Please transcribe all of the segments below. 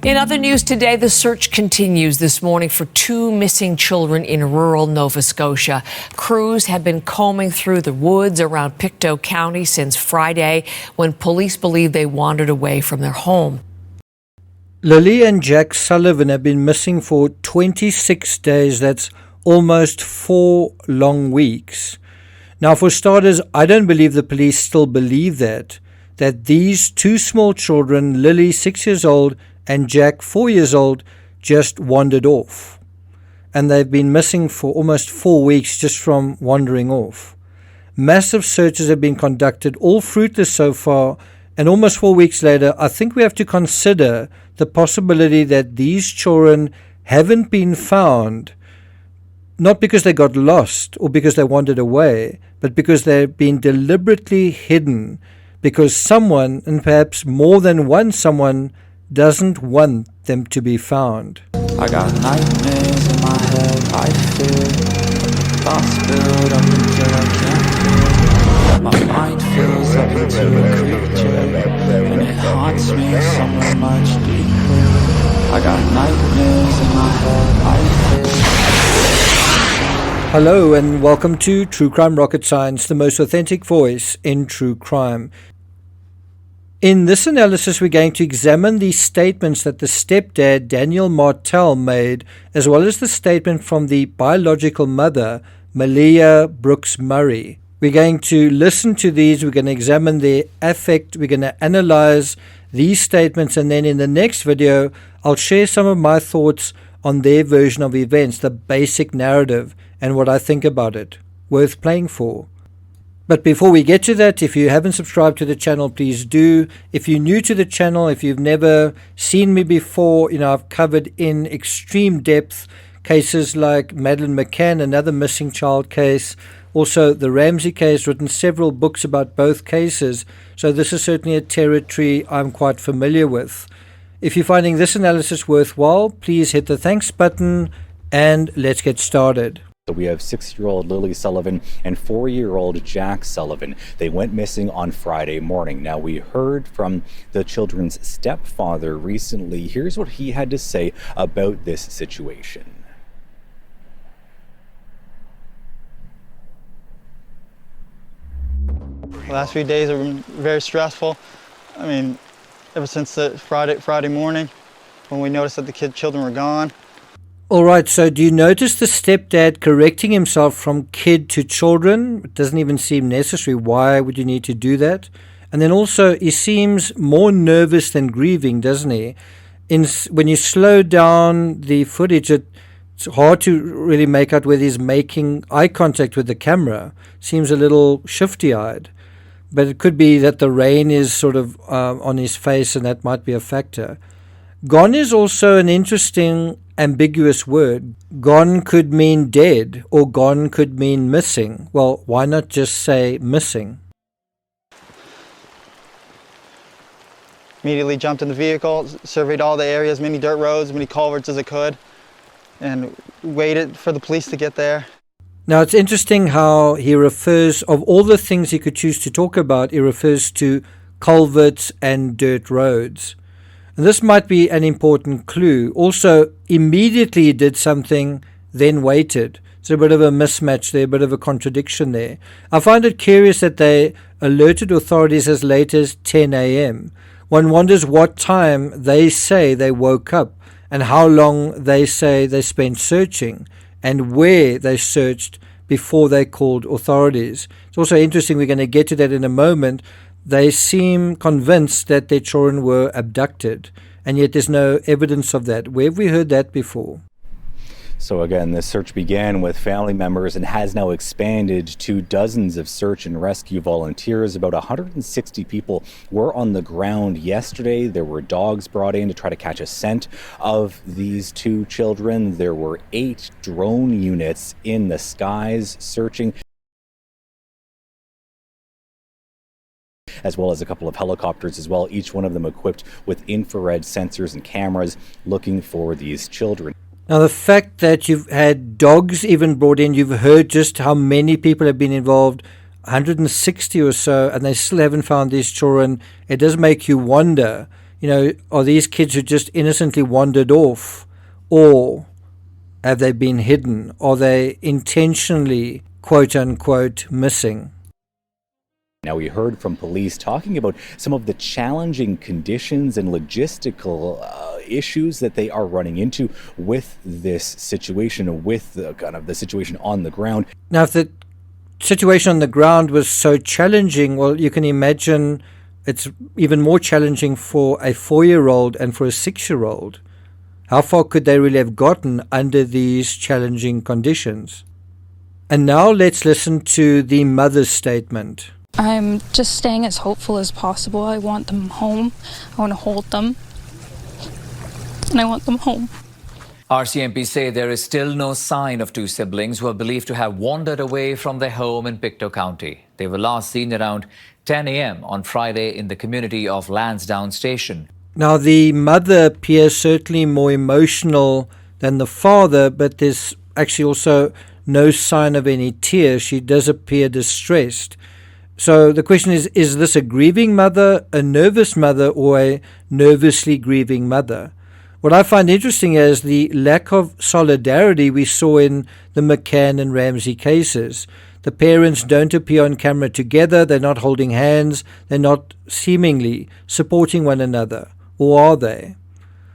In other news today, the search continues this morning for two missing children in rural Nova Scotia. Crews have been combing through the woods around Pictou County since Friday, when police believe they wandered away from their home. Lily and Jack Sullivan have been missing for 26 days. That's almost 4 long weeks. Now, for starters, I don't believe the police still believe that these two small children, Lily, 6 years old, and Jack, 4 years old, just wandered off. And they've been missing for almost 4 weeks just from wandering off. Massive searches have been conducted, all fruitless so far, and almost 4 weeks later, I think we have to consider the possibility that these children haven't been found, not because they got lost or because they wandered away, but because they've been deliberately hidden, because someone, and perhaps more than one someone, doesn't want them to be found. I got nightmares in my head, I fear thoughts build up until I can't feel. My mind fills up into a creature, and it haunts me somewhere much deeper. I got nightmares in my head, I fear. Hello and welcome to True Crime Rocket Science, the most authentic voice in true crime. In this analysis, we're going to examine the statements that the stepdad, Daniel Martel, made, as well as the statement from the biological mother, Malia Brooks Murray. We're going to listen to these, we're going to examine their affect, we're going to analyze these statements, and then in the next video, I'll share some of my thoughts on their version of events, the basic narrative, and what I think about it. Worth playing for. But before we get to that, if you haven't subscribed to the channel, please do. If you're new to the channel, if you've never seen me before, I've covered in extreme depth cases like Madeleine McCann, another missing child case, also the Ramsey case, written several books about both cases. So this is certainly a territory I'm quite familiar with. If you're finding this analysis worthwhile, please hit the thanks button and let's get started. So we have 6-year-old Lily Sullivan and 4-year-old Jack Sullivan. They went missing on Friday morning. Now, we heard from the children's stepfather recently. Here's what he had to say about this situation. The last few days have been very stressful. I mean, ever since the Friday morning when we noticed that the children were gone. All right, so do you notice the stepdad correcting himself from kid to children? It doesn't even seem necessary. Why would you need to do that? And then also, he seems more nervous than grieving, doesn't he? When you slow down the footage, it's hard to really make out whether he's making eye contact with the camera. Seems a little shifty-eyed. But it could be that the rain is sort of on his face, and that might be a factor. Gone is also an interesting ambiguous word. Gone could mean dead, or gone could mean missing. Well, why not just say missing? Immediately jumped in the vehicle, surveyed all the areas, many dirt roads, many culverts as I could, and waited for the police to get there. Now, it's interesting how he refers, of all the things he could choose to talk about, he refers to culverts and dirt roads. And this might be an important clue. Also, immediately he did something, then waited. It's a bit of a mismatch there, a bit of a contradiction there. I find it curious that they alerted authorities as late as 10 a.m. One wonders what time they say they woke up and how long they say they spent searching and where they searched before they called authorities. It's also interesting, we're going to get to that in a moment. They seem convinced that their children were abducted, and yet there's no evidence of that. Where have we heard that before? So again, this search began with family members and has now expanded to dozens of search and rescue volunteers. About 160 people were on the ground yesterday. There were dogs brought in to try to catch a scent of these two children. There were 8 drone units in the skies searching, as well as a couple of helicopters as well, each one of them equipped with infrared sensors and cameras looking for these children. Now, the fact that you've had dogs even brought in, you've heard just how many people have been involved, 160 or so, and they still haven't found these children. It does make you wonder, Are these kids who just innocently wandered off, or have they been hidden? Are they intentionally, quote unquote, missing? Now, we heard from police talking about some of the challenging conditions and logistical issues that they are running into with this situation, with the situation on the ground. Now, if the situation on the ground was so challenging, well, you can imagine it's even more challenging for a 4-year-old and for a 6-year-old. How far could they really have gotten under these challenging conditions? And now let's listen to the mother's statement. I'm just staying as hopeful as possible. I want them home. I want to hold them. And I want them home. RCMP say there is still no sign of two siblings who are believed to have wandered away from their home in Pictou County. They were last seen around 10 a.m. on Friday in the community of Lansdowne Station. Now, the mother appears certainly more emotional than the father, but there's actually also no sign of any tears. She does appear distressed. So the question is this a grieving mother, a nervous mother, or a nervously grieving mother? What I find interesting is the lack of solidarity we saw in the McCann and Ramsey cases. The parents don't appear on camera together, they're not holding hands, they're not seemingly supporting one another, or are they?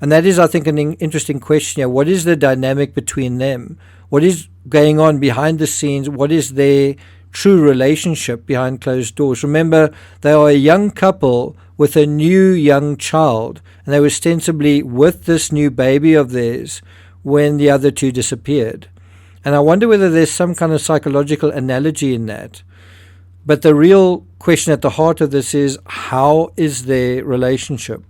And that is, I think, an interesting question here. What is the dynamic between them? What is going on behind the scenes? What is their true relationship behind closed doors? Remember, they are a young couple with a new young child, and they were ostensibly with this new baby of theirs when the other two disappeared. And I wonder whether there's some kind of psychological analogy in that. But the real question at the heart of this is, how is their relationship?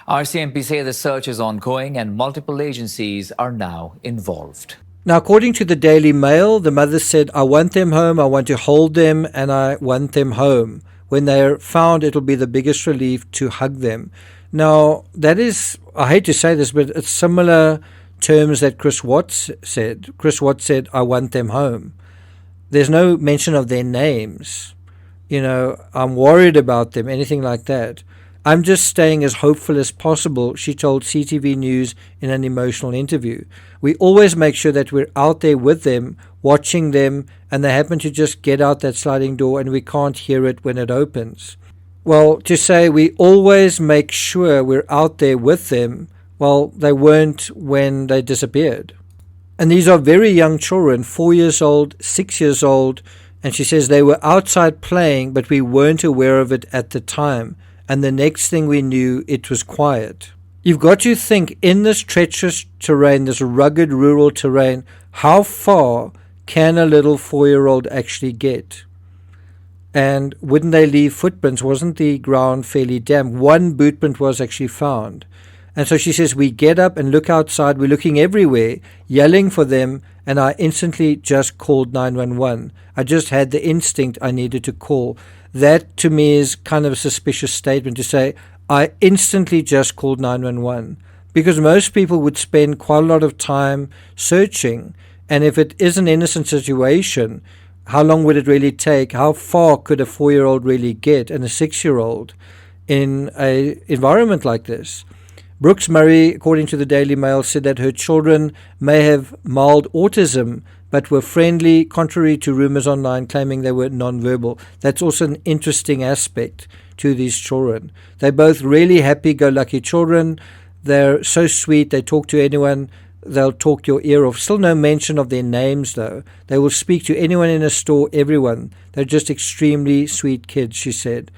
RCMP say the search is ongoing and multiple agencies are now involved. Now, according to the Daily Mail, the mother said, I want them home, I want to hold them, and I want them home. When they're found, it'll be the biggest relief to hug them. Now, that is, I hate to say this, but it's similar terms that Chris Watts said. Chris Watts said, I want them home. There's no mention of their names. I'm worried about them, anything like that. I'm just staying as hopeful as possible, she told CTV News in an emotional interview. We always make sure that we're out there with them, watching them, and they happen to just get out that sliding door and we can't hear it when it opens. Well, to say we always make sure we're out there with them, well, they weren't when they disappeared. And these are very young children, 4 years old, 6 years old, and she says they were outside playing, but we weren't aware of it at the time. And the next thing we knew, it was quiet. You've got to think, in this treacherous terrain, this rugged rural terrain, how far can a little 4-year-old actually get? And wouldn't they leave footprints? Wasn't the ground fairly damp? One boot print was actually found. And so she says, we get up and look outside, we're looking everywhere, yelling for them, and I instantly just called 911. I just had the instinct I needed to call. That to me is kind of a suspicious statement to say, I instantly just called 911, because most people would spend quite a lot of time searching. And if it is an innocent situation, how long would it really take? How far could a 4-year-old really get and a 6-year-old in an environment like this? Brooks Murray, according to the Daily Mail, said that her children may have mild autism, but were friendly, contrary to rumors online claiming they were nonverbal. That's also an interesting aspect to these children. They're both really happy-go-lucky children. They're so sweet. They talk to anyone. They'll talk your ear off. Still no mention of their names, though. They will speak to anyone in a store, everyone. They're just extremely sweet kids, she said.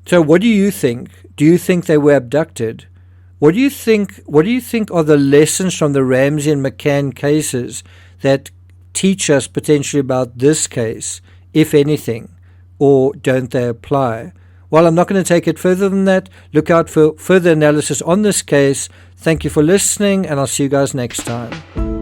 So what do you think? Do you think they were abducted? What do you think are the lessons from the Ramsey and McCann cases that teach us potentially about this case, if anything, or don't they apply? Well, I'm not going to take it further than that. Look out for further analysis on this case. Thank you for listening, and I'll see you guys next time.